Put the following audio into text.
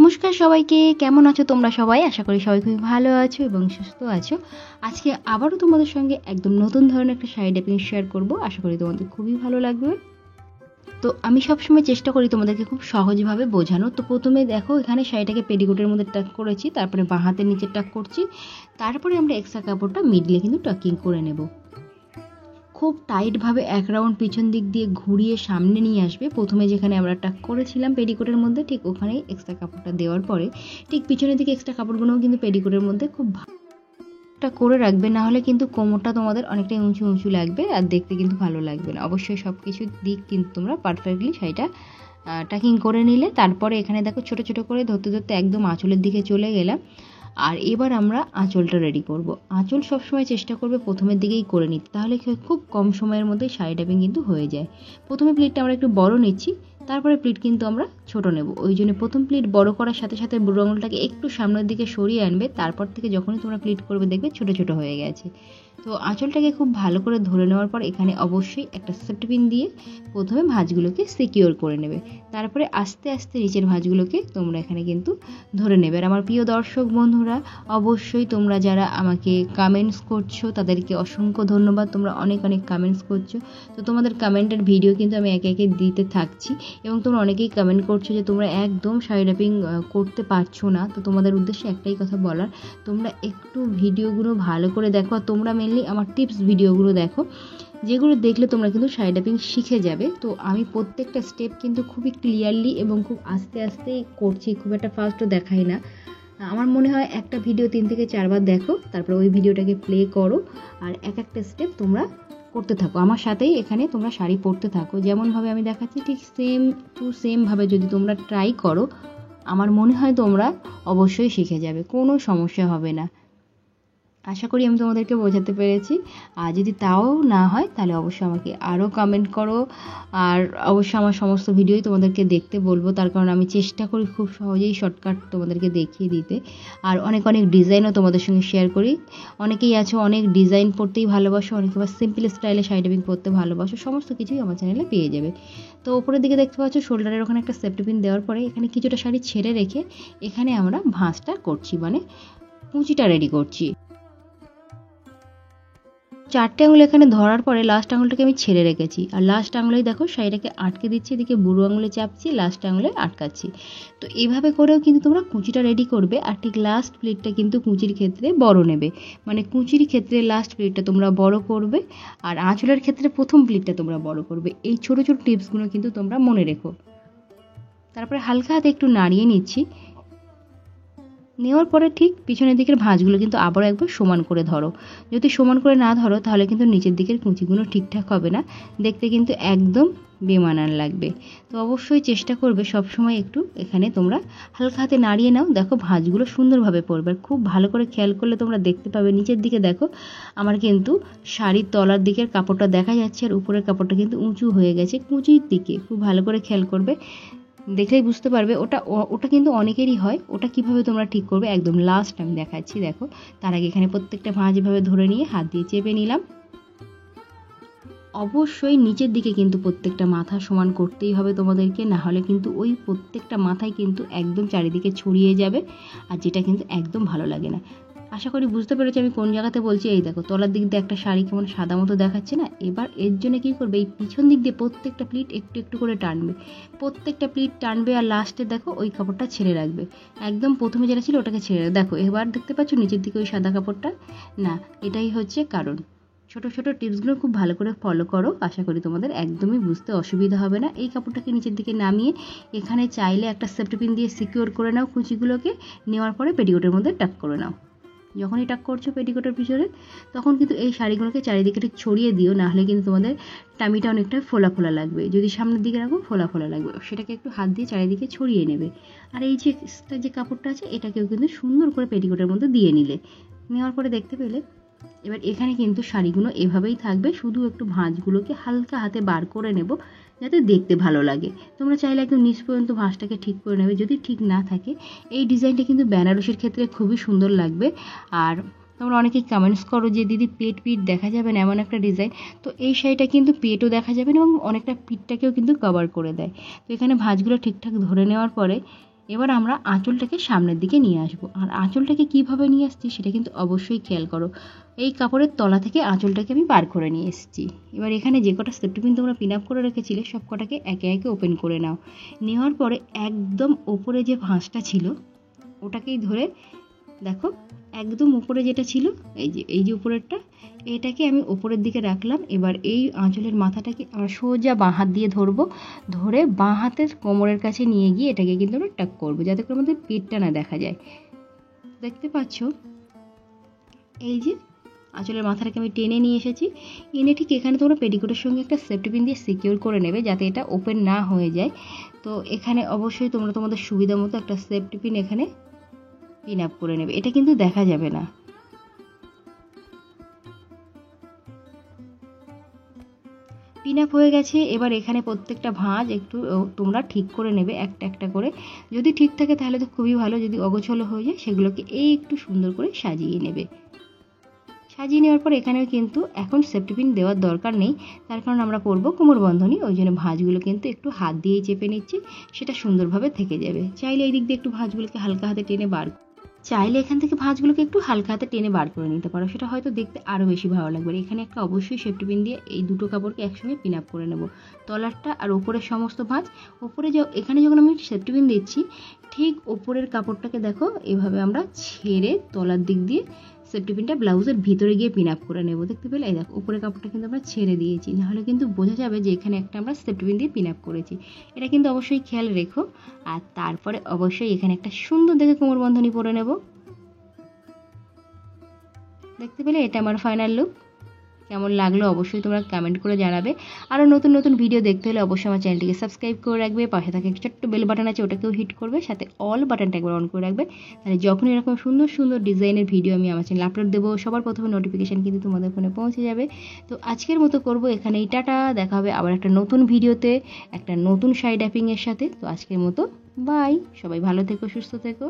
নমস্কার সবাইকে, কেমন আছো তোমরা সবাই? আশা করি সবাই খুবই ভালো আছো এবং সুস্থ আছো। আজকে আবারও তোমাদের সঙ্গে একদম নতুন ধরনের একটা শাড়ি ড্রেপিং শেয়ার করব। আশা করি তোমাদের খুবই ভালো লাগবে। তো আমি সবসময় চেষ্টা করি তোমাদেরকে খুব সহজভাবে বোঝানো। তো প্রথমে দেখো, এখানে শাড়িটাকে পেটিকোটের মধ্যে টাক করেছি, তারপরে বাঁ হাতের নিচে টাক করছি, তারপরে আমরা এক্সট্রা কাপড়টা মিডলে কিন্তু টাকিং করে নেব। খুব টাইটভাবে এক রাউন্ড পিছন দিক দিয়ে ঘুরিয়ে সামনে নিয়ে আসবে। প্রথমে যেখানে আমরা টাক করেছিলাম পেটিকোটের মধ্যে, ঠিক ওখানেই এক্সট্রা কাপড়টা দেওয়ার পরে ঠিক পিছনের দিকে এক্সট্রা কাপড়গুলোও কিন্তু পেটিকোটের মধ্যে খুব ভালোটা করে রাখবে, না হলে কিন্তু কোমরটা তোমাদের অনেকটাই উঁচু উঁচু লাগবে আর দেখতে কিন্তু ভালো লাগবে না। অবশ্যই সব কিছু দিক কিন্তু তোমরা পারফেক্টলি শাড়িটা টাকিং করে নিলে। তারপরে এখানে দেখো ছোট ছোট করে ধরতে ধরতে একদম আঁচলের দিকে চলে গেলাম। আর এবার আমরা আঁচলটা রেডি করব। আঁচল সবসময় চেষ্টা করবে প্রথমের দিকেই করে নিতে, তাহলে খুব কম সময়ের মধ্যে শাড়ি ড্রেপিং কিন্তু হয়ে যায়। প্রথমে প্লিটটা আমরা একটু বড় নিচ্ছি, তারপরে প্লিট কিন্তু আমরা ছোট নেব। ওই জন্য প্রথম প্লিট বড় করার সাথে সাথে বুড়ো আঙুলটাকে একটু সামনের দিকে সরিয়ে আনবে। তারপর থেকে যখনই তোমরা প্লিট করবে দেখবে ছোট ছোট হয়ে গেছে। তো আঁচলটাকে খুব ভালো করে ধরে নেওয়ার পর এখানে অবশ্যই একটা সেফটি পিন দিয়ে প্রথমে ভাঁজগুলোকে সিকিওর করে নেবে। তারপরে আস্তে আস্তে নিচের ভাঁজগুলোকে তোমরা এখানে কিন্তু ধরে নেবে। আর আমার প্রিয় দর্শক বন্ধুরা, অবশ্যই তোমরা যারা আমাকে কমেন্টস করছো তাদেরকে অসংখ্য ধন্যবাদ। তোমরা অনেক অনেক কমেন্টস করছো। তো তোমাদের কমেন্টের ভিডিও কিন্তু আমি একে একে দিতে থাকছি এবং তোমরা অনেকেই কমেন্ট করছো যে তোমরা একদম শাড়ি ড্রেপিং করতে পারছো না। তো তোমাদের উদ্দেশ্যে একটাই কথা বলার, তোমরা একটু ভিডিওগুলো ভালো করে দেখো। আর তোমরা মেনলি আমার টিপস ভিডিওগুলো দেখো, যেগুলো দেখলে তোমরা কিন্তু শাড়ি ড্রেপিং শিখে যাবে। তো আমি প্রত্যেকটা স্টেপ কিন্তু খুবই ক্লিয়ারলি এবং খুব আস্তে আস্তে করছি, খুব একটা ফাস্টও দেখাই না। আমার মনে হয় একটা ভিডিও 3 থেকে 4 বার দেখো, তারপর ওই ভিডিওটাকে প্লে করো আর এক একটা স্টেপ তোমরা করতে থাকো। আমার সাথেই এখানে তোমরা শাড়ি পরতে থাকো, যেমনভাবে আমি দেখাচ্ছি ঠিক সেম টু সেমভাবে যদি তোমরা ট্রাই করো, আমার মনে হয় তোমরা অবশ্যই শিখে যাবে, কোনো সমস্যা হবে না। আশা করি আমি তোমাদেরকে বোঝাতে পেরেছি। আর যদি তাও না হয় তাহলে অবশ্যই আমাকে আরও কমেন্ট করো। আর অবশ্যই আমার সমস্ত ভিডিওই তোমাদেরকে দেখতে বলবো, তার কারণ আমি চেষ্টা করি খুব সহজেই শর্টকাট তোমাদেরকে দেখিয়ে দিতে। আর অনেক অনেক ডিজাইনও তোমাদের সঙ্গে শেয়ার করি। অনেকেই আছো অনেক ডিজাইন পরতেই ভালোবাসো, অনেকে আবার সিম্পল স্টাইলে শাড়ি ড্রেপিং পরতে ভালোবাসো। সমস্ত কিছুই আমার চ্যানেলে পেয়ে যাবে। তো ওপরের দিকে দেখতে পাচ্ছ শোল্ডারের ওখানে একটা সেফটি পিন দেওয়ার পরে এখানে কিছুটা শাড়ি ছেড়ে রেখে এখানে আমরা ভাঁজটা করছি, মানে কুঁচিটা রেডি করছি। 4টে আঙুল এখানে ধরার পরে লাস্ট আঙুলটাকে আমি ছেড়ে রেখেছি, আর লাস্ট আঙুলেই দেখো শাড়িটাকে আটকে দিচ্ছি, এদিকে বুড়ো আঙুলে চাপছি, লাস্ট আঙুলে আটকাচ্ছি। তো এইভাবে করেও কিন্তু তোমরা কুঁচিটা রেডি করবে। আর ঠিক লাস্ট প্লিটটা কিন্তু কুঁচির ক্ষেত্রে বড় নেবে, মানে কুঁচির ক্ষেত্রে লাস্ট প্লিটটা তোমরা বড় করবে আর আঁচলের ক্ষেত্রে প্রথম প্লিটটা তোমরা বড় করবে। এই ছোট ছোট টিপসগুলো কিন্তু তোমরা মনে রেখো। তারপরে হালকা হাতে একটু নাড়িয়ে নিচ্ছি। নেওয়ার পরে ঠিক পিছনের দিকের ভাঁজগুলো কিন্তু আবারও একবার সমান করে ধরো। যদি সমান করে না ধরো তাহলে কিন্তু নিচের দিকের কুঁচিগুলো ঠিকঠাক হবে না, দেখতে কিন্তু একদম বেমানান লাগবে। তো অবশ্যই চেষ্টা করবে সবসময় একটু এখানে তোমরা হালকা হাতে নাড়িয়ে নাও। দেখো ভাঁজগুলো সুন্দরভাবে পড়বে। আর খুব ভালো করে খেয়াল করলে তোমরা দেখতে পাবে নিচের দিকে দেখো আমার কিন্তু শাড়ির তলার দিকের কাপড়টা দেখা যাচ্ছে আর উপরের কাপড়টা কিন্তু উঁচু হয়ে গেছে কুঁচির দিকে। খুব ভালো করে খেয়াল করবে, দেখলেই বুঝতে পারবে। ওটা কিন্তু অনেকেরই হয়। ওটা কিভাবে তোমরা ঠিক করবে একদম লাস্ট আমি দেখাচ্ছি। দেখো, তার আগে এখানে প্রত্যেকটা ভাঁজ এভাবে ধরে নিয়ে হাত দিয়ে চেপে নিলাম। অবশ্যই নিচের দিকে কিন্তু প্রত্যেকটা মাথা সমান করতেই হবে তোমাদেরকে, না হলে কিন্তু ওই প্রত্যেকটা মাথায় কিন্তু একদম চারিদিকে ছড়িয়ে যাবে, আর যেটা কিন্তু একদম ভালো লাগে না। আশা করি বুঝতে পেরেছি আমি কোন জায়গাতে বলছি। এই দেখো তলার দিক দিয়ে একটা শাড়ি কেমন সাদা মতো দেখাচ্ছে না। এবার এর জন্য কী করবে, এই পিছন দিক দিয়ে প্রত্যেকটা প্লিট একটু একটু করে টানবে, প্রত্যেকটা প্লিট টানবে আর লাস্টে দেখো ওই কাপড়টা ছেড়ে রাখবে। একদম প্রথমে যেটা ছিল ওটাকে ছেড়ে দেখো। এবার দেখতে পাচ্ছ নিচের দিকে ওই সাদা কাপড়টা না, এটাই হচ্ছে কারণ। ছোট ছোট টিপসগুলো খুব ভালো করে ফলো করো, আশা করি তোমাদের একদমই বুঝতে অসুবিধা হবে না। এই কাপড়টাকে নিচের দিকে নামিয়ে এখানে চাইলে একটা সেফটি পিন দিয়ে সিকিওর করে নাও কুচিগুলোকে। নেওয়ার পরে পেটিকোটের মধ্যে টাক করে নাও। যখনই টাক করছো পেটিকোটের পিছনে তখন কিন্তু এই শাড়িগুলোকে চারিদিকে ঠিক ছড়িয়ে দিও, নাহলে কিন্তু তোমাদের টামিটা অনেকটা ফোলা ফোলা লাগবে। যদি সামনের দিকে রাখো ফোলা ফোলা লাগবে, সেটাকে একটু হাত দিয়ে চারিদিকে ছড়িয়ে নেবে। আর এই যে এক্সট্রা যে কাপড়টা আছে এটাকেও কিন্তু সুন্দর করে পেটিকোটের মধ্যে দিয়ে নিলে। নেওয়ার পরে দেখতে পেলে এবার এখানে কিন্তু শাড়িগুলো এভাবেই থাকবে, শুধু একটু ভাঁজগুলোকে হালকা হাতে বার করে নেব যাতে দেখতে ভালো লাগে। তোমরা চাইলে একদম নিচ পর্যন্ত ভাঁজটাকে ঠিক করে নেবে। যদি ঠিক না থাকে এই ডিজাইনটা কিন্তু বেনারসির ক্ষেত্রে খুবই সুন্দর লাগবে। আর তোমরা অনেকেই কমেন্টস করো যে দিদি পেট পিঠ দেখা যাবে না এমন একটা ডিজাইন। তো এই শাড়িটা কিন্তু পেটও দেখা যাবে না এবং অনেকটা পিঠটাকেও কিন্তু কভার করে দেয়। তো এখানে ভাঁজগুলো ঠিকঠাক ধরে নেওয়ার পরে এবার আমরা আঁচলটাকে সামনের দিকে নিয়ে আসবো। আর আঁচলটাকে কিভাবে নিয়ে আসছি সেটা কিন্তু অবশ্যই খেয়াল করো। এই কাপড়ের তলা থেকে আঁচলটাকে আমি বার করে নিয়ে এসেছি। এবার এখানে যে কটা সেফটি পিন তোমরা পিন আপ করে রেখেছিলে সব কটাকে একে একে ওপেন করে নাও। নেওয়ার পরে একদম ওপরে যে ভাঁজটা ছিল ওটাকেই ধরে দেখো, একদম উপরে যেটা ছিল এই যে উপরেরটা, এটাকে আমি উপরের দিকে রাখলাম। এবার এই আঁচলের মাথাটাকে আমরা সোজা বাঁ হাত দিয়ে ধরবো, ধরে বাঁ হাতের কোমরের কাছে নিয়ে গিয়ে এটাকে কিন্তু আমরা টাক করবো যাতে করে আমাদের পেটটা না দেখা যায়। দেখতে পাচ্ছ এই যে আঁচলের মাথাটাকে আমি টেনে নিয়ে এসেছি, এনে ঠিক এখানে তোমরা পেটিকোটের সঙ্গে একটা সেফটি পিন দিয়ে সিকিউর করে নেবে যাতে এটা ওপেন না হয়ে যায়। তো এখানে অবশ্যই তোমরা তোমাদের সুবিধা মতো একটা সেফটি পিন এখানে পিন আপ করে নেবে, এটা কিন্তু দেখা যাবে না। পিন আপ হয়ে গেছে। এবার এখানে প্রত্যেকটা ভাঁজ একটু তোমরা ঠিক করে নেবে একটা একটা করে। যদি ঠিক থাকে তাহলে তো খুবই ভালো, যদি অগোছলো হয়ে যায় সেগুলোকে একটু সুন্দর করে সাজিয়ে নেবে। সাজিয়ে নেওয়ার পর এখানেও কিন্তু এখন সেফটি পিন দেওয়ার দরকার নেই, তার কারণ আমরা করব কোমর বন্ধনী, ওই জন্য ভাঁজগুলো কিন্তু একটু হাত দিয়েই চেপে নিচ্ছি, সেটা সুন্দরভাবে থেকে যাবে। চাইলে এই দিক দিয়ে একটু ভাঁজগুলোকে হালকা হাতে টেনে চাইলে এখান থেকে ভাঁজগুলোকে একটু হালকা হাতে টেনে বার করে নিতে পারো, সেটা হয়তো দেখতে আরও বেশি ভালো লাগবে। এখানে একটা অবশ্যই সেফটি পিন দিয়ে এই দুটো কাপড়কে একসঙ্গে পিন আপ করে নেব, তলারটা আর ওপরের সমস্ত ভাঁজ। ওপরে এখানে যখন আমি সেফটি পিন দিচ্ছি ঠিক ওপরের কাপড়টাকে দেখো এভাবে আমরা ছেড়ে তলার দিক দিয়ে সেফটি পিনটা ব্লাউজের ভিতরে গিয়ে পিন আপ করে নেব। দেখতে পেলে এই দেখো উপরের কাপড়টা কিন্তু আমরা ছেড়ে দিয়েছি, নাহলে কিন্তু বোঝা যাবে যে এখানে একটা আমরা সেফটি পিন দিয়ে পিন আপ করেছি। এটা কিন্তু অবশ্যই খেয়াল রেখো। আর তারপরে অবশ্যই এখানে একটা সুন্দর দেখে কোমর বন্ধনী পরে নেব। দেখতে পেলে এটা আমার ফাইনাল লুক। কেমন লাগলো অবশ্যই তোমরা কমেন্ট করে জানাবে। আরও নতুন নতুন ভিডিও দেখতে হলে অবশ্যই আমার চ্যানেলটিকে সাবস্ক্রাইব করে রাখবে, পাশে থাকে একটা ছোট্ট বেল বাটন আছে ওটাকেও হিট করবে, সাথে অল বাটনটা একবার অন করে রাখবে, তাহলে যখন এরকম সুন্দর সুন্দর ডিজাইনের ভিডিও আমি আমার চ্যানেলে আপলোড দেবো সবার প্রথমে নোটিফিকেশান কিন্তু তোমাদের ফোনে পৌঁছে যাবে। তো আজকের মতো করবো এখানেই টাটা, দেখা হবে আবার একটা নতুন ভিডিওতে একটা নতুন শাড়ি ড্যাপিংয়ের সাথে। তো আজকের মতো বাই, সবাই ভালো থেকো, সুস্থ থেকো।